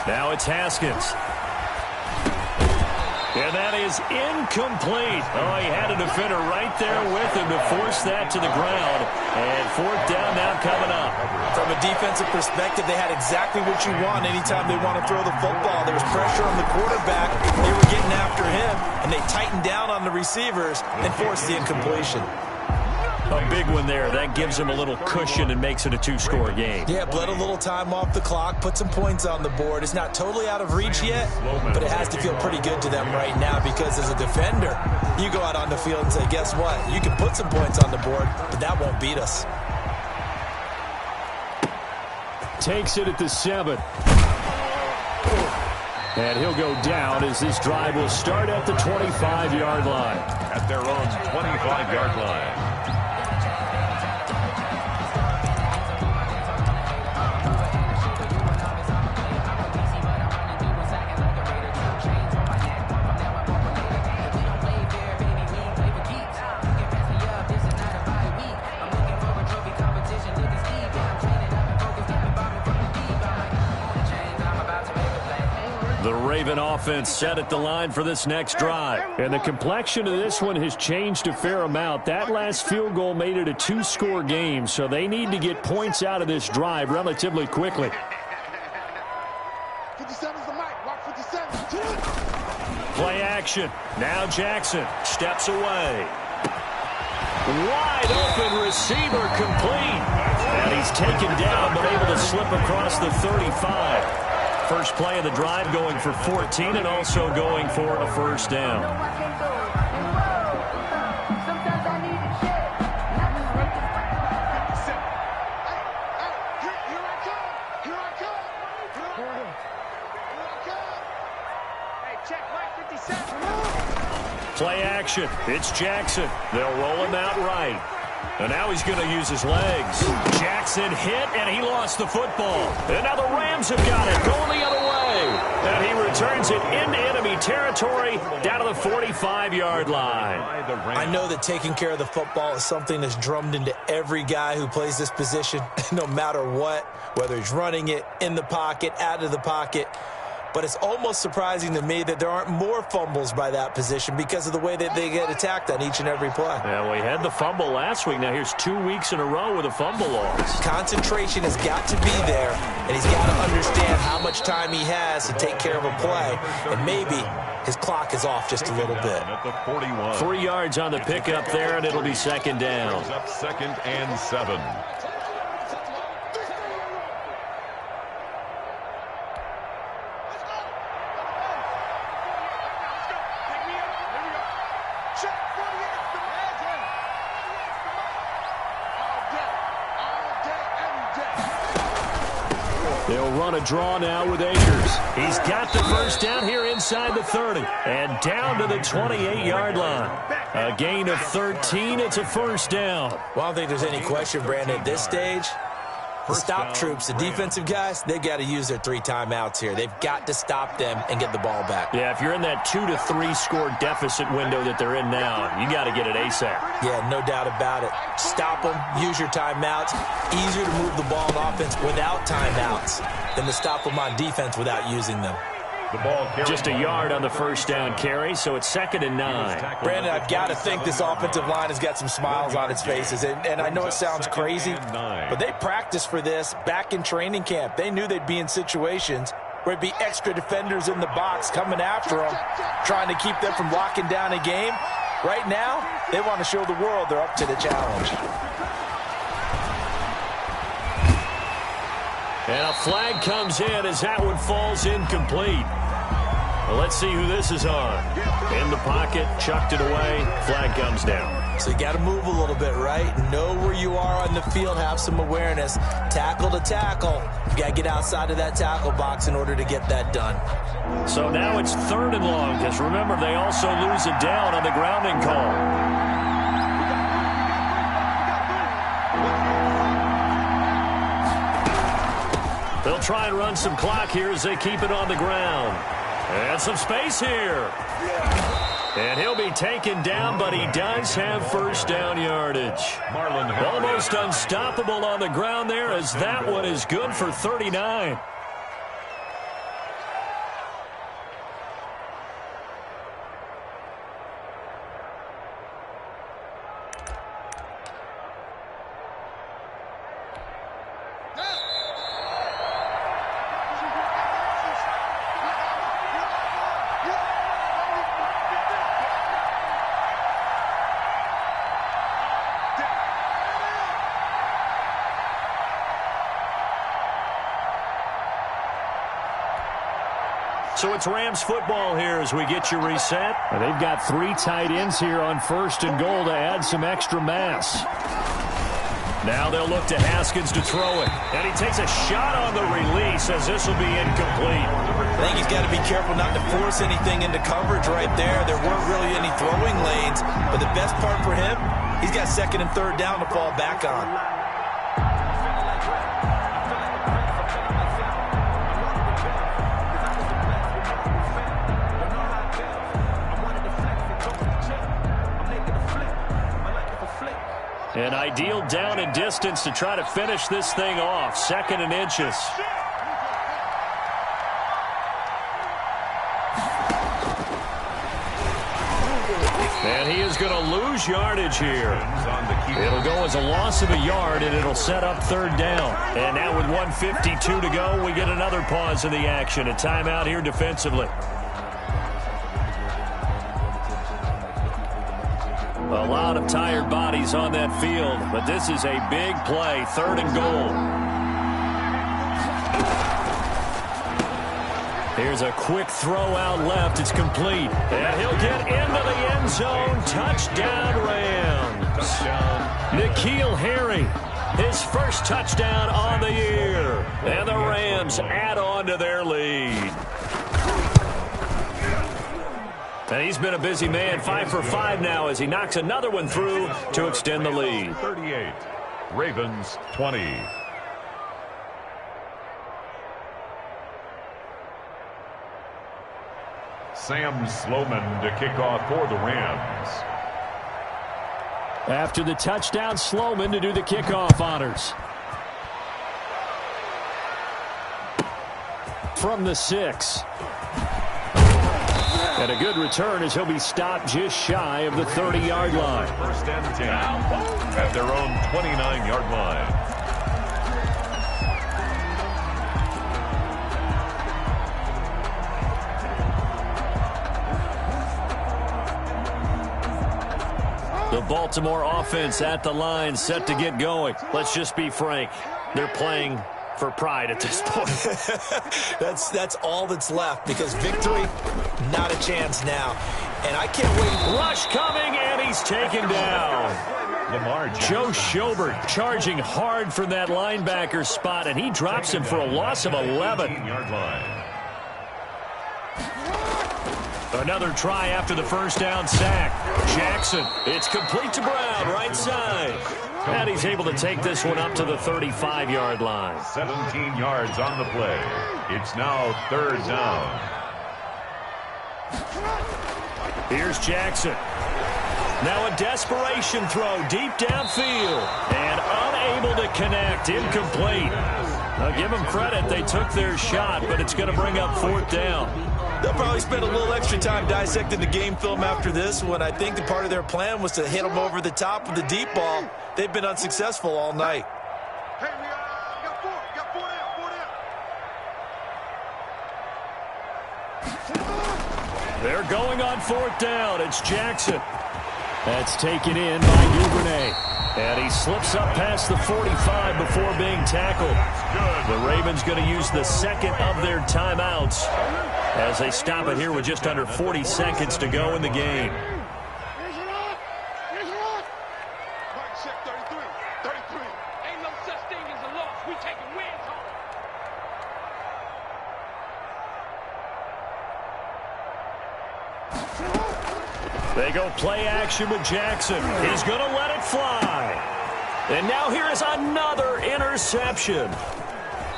Now it's Haskins. And that is incomplete. Oh, he had a defender right there with him to force that to the ground. And 4th down now coming up. From a defensive perspective, they had exactly what you want anytime they want to throw the football. There was pressure on the quarterback. They were getting after him, and they tightened down on the receivers and forced the incompletion. A big one there. That gives him a little cushion and makes it a 2-score game. Yeah, bled a little time off the clock, put some points on the board. It's not totally out of reach yet, but it has to feel pretty good to them right now because as a defender, you go out on the field and say, guess what? You can put some points on the board, but that won't beat us. Takes it at the 7. And he'll go down as this drive will start at the 25-yard line. At their own 25-yard line. The Raven offense set at the line for this next drive. And the complexion of this one has changed a fair amount. That last field goal made it a 2-score game, so they need to get points out of this drive relatively quickly. 57's the mic. Watch 57. Play action. Now Jackson steps away. Wide open receiver complete. And he's taken down but able to slip across the 35. First play of the drive going for 14 and also going for a first down. Play action. It's Jackson. They'll roll him out right. And now he's going to use his legs. Jackson hit, and he lost the football. And now the Rams have got it, going the other way. And he returns it into enemy territory down to the 45-yard line. I know that taking care of the football is something that's drummed into every guy who plays this position, no matter what, whether he's running it, in the pocket, out of the pocket. But it's almost surprising to me that there aren't more fumbles by that position because of the way that they get attacked on each and every play. Yeah, we had the fumble last week. Now here's 2 weeks in a row with a fumble loss. Concentration has got to be there, and he's got to understand how much time he has to take care of a play. And maybe his clock is off just a little bit. At the 41. 3 yards on the pickup there, and it'll be second down. Brings up 2nd and 7. They'll run a draw now with Akers. He's got the first down here inside the 30 and down to the 28-yard line. A gain of 13. It's a first down. Well, I don't think there's any question, Brandon, at this stage. The stop troops, the defensive guys, they've got to use their 3 timeouts here. They've got to stop them and get the ball back. Yeah, if you're in that 2 to 3 score deficit window that they're in now, you got to get it ASAP. Yeah, no doubt about it. Stop them, use your timeouts. Easier to move the ball on offense without timeouts than to stop them on defense without using them. The ball just a yard on the first down carry, so it's 2nd and 9. Brandon, I've got to think this offensive line has got some smiles on its faces. And I know it sounds crazy, but they practiced for this back in training camp. They knew they'd be in situations where it'd be extra defenders in the box coming after them, trying to keep them from locking down a game. Right now, they want to show the world they're up to the challenge. And a flag comes in as that one falls incomplete. Well, let's see who this is on. In the pocket, chucked it away, flag comes down. So you got to move a little bit, right? Know where you are on the field, have some awareness. Tackle to tackle. You got to get outside of that tackle box in order to get that done. So now it's 3rd and long, because remember, they also lose it down on the grounding call. They'll try and run some clock here as they keep it on the ground. And some space here. And he'll be taken down, but he does have first down yardage. Almost unstoppable on the ground there, as that one is good for 39. So it's Rams football here as we get you reset. And they've got 3 tight ends here on 1st and goal to add some extra mass. Now they'll look to Haskins to throw it. And he takes a shot on the release as this will be incomplete. I think he's got to be careful not to force anything into coverage right there. There weren't really any throwing lanes. But the best part for him, he's got 2nd and 3rd down to fall back on. An ideal down and distance to try to finish this thing off. 2nd and inches. And he is going to lose yardage here. It'll go as a loss of a yard, and it'll set up 3rd down. And now with 1:52 to go, we get another pause in the action. A timeout here defensively. A lot of tired bodies on that field, but this is a big play, 3rd and goal. Here's a quick throw out left. It's complete. And he'll get into the end zone. Touchdown, Rams. N'Keal Harry, his first touchdown on the year. And the Rams add on to their lead. And he's been a busy man, 5 for 5 now as he knocks another one through to extend the lead. 38, Ravens 20. Sam Sloman to kick off for the Rams. After the touchdown, Sloman to do the kickoff honors. From the 6. And a good return as he'll be stopped just shy of the 30-yard line. 1st and 10 at their own 29-yard line. Baltimore offense at the line, set to get going. Let's just be frank. They're playing for pride at this point. That's all that's left, because victory, not a chance now. And I can't wait. Rush coming, and he's taken down. Joe Schobert charging hard from that linebacker spot, and he drops him for a loss of 11. Another try after the first down sack. Jackson, it's complete to Brown, right side. And he's able to take this one up to the 35-yard line. 17 yards on the play. It's now 3rd down. Here's Jackson. Now a desperation throw deep downfield. And unable to connect. Incomplete. I'll give them credit. They took their shot, but it's going to bring up 4th down. They'll probably spend a little extra time dissecting the game film after this one. I think the part of their plan was to hit them over the top with the deep ball. They've been unsuccessful all night. Hey, we got 4 down. They're going on 4th down. It's Jackson. That's taken in by Duvernay. And he slips up past the 45 before being tackled. The Ravens going to use the second of their timeouts as they stop it here with just under 40 seconds to go in the game. Ain't no such thing as a loss. We taking wins home. They go play action with Jackson. He's going to let it fly. And now here is another interception.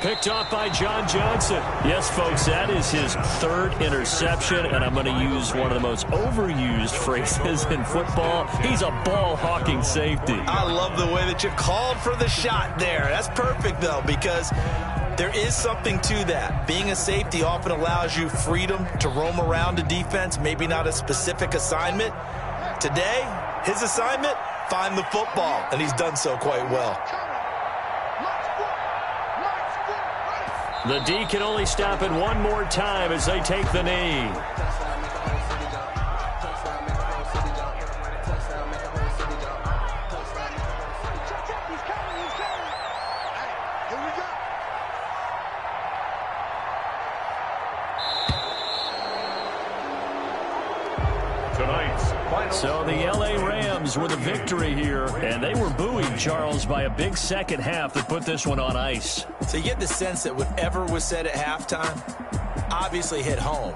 Picked off by John Johnson. Yes, folks, that is his 3rd interception, and I'm going to use one of the most overused phrases in football. He's a ball-hawking safety. I love the way that you called for the shot there. That's perfect, though, because there is something to that. Being a safety often allows you freedom to roam around a defense, maybe not a specific assignment. Today, his assignment, find the football, and he's done so quite well. The D can only stop it one more time as they take the knee. So the L.A. Rams with a victory here, and they were buoyed, Charles, by a big second half that put this one on ice. So you get the sense that whatever was said at halftime obviously hit home.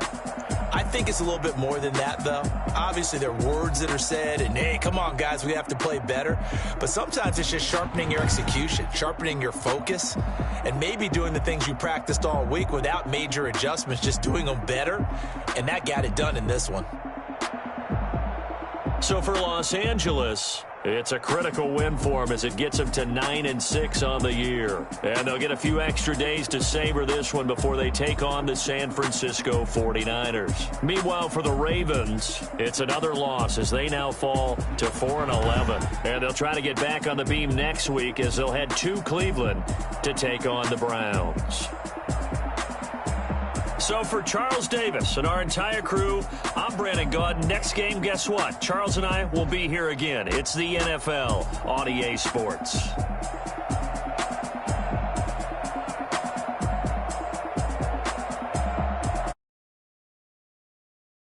I think it's a little bit more than that, though. Obviously, there are words that are said, and, hey, come on, guys, we have to play better. But sometimes it's just sharpening your execution, sharpening your focus, and maybe doing the things you practiced all week without major adjustments, just doing them better. And that got it done in this one. So for Los Angeles, it's a critical win for them as it gets them to 9-6 on the year. And they'll get a few extra days to savor this one before they take on the San Francisco 49ers. Meanwhile, for the Ravens, it's another loss as they now fall to 4-11. And they'll try to get back on the beam next week as they'll head to Cleveland to take on the Browns. So for Charles Davis and our entire crew, I'm Brandon Gaudin. Next game, guess what? Charles and I will be here again. It's the NFL on EA Sports.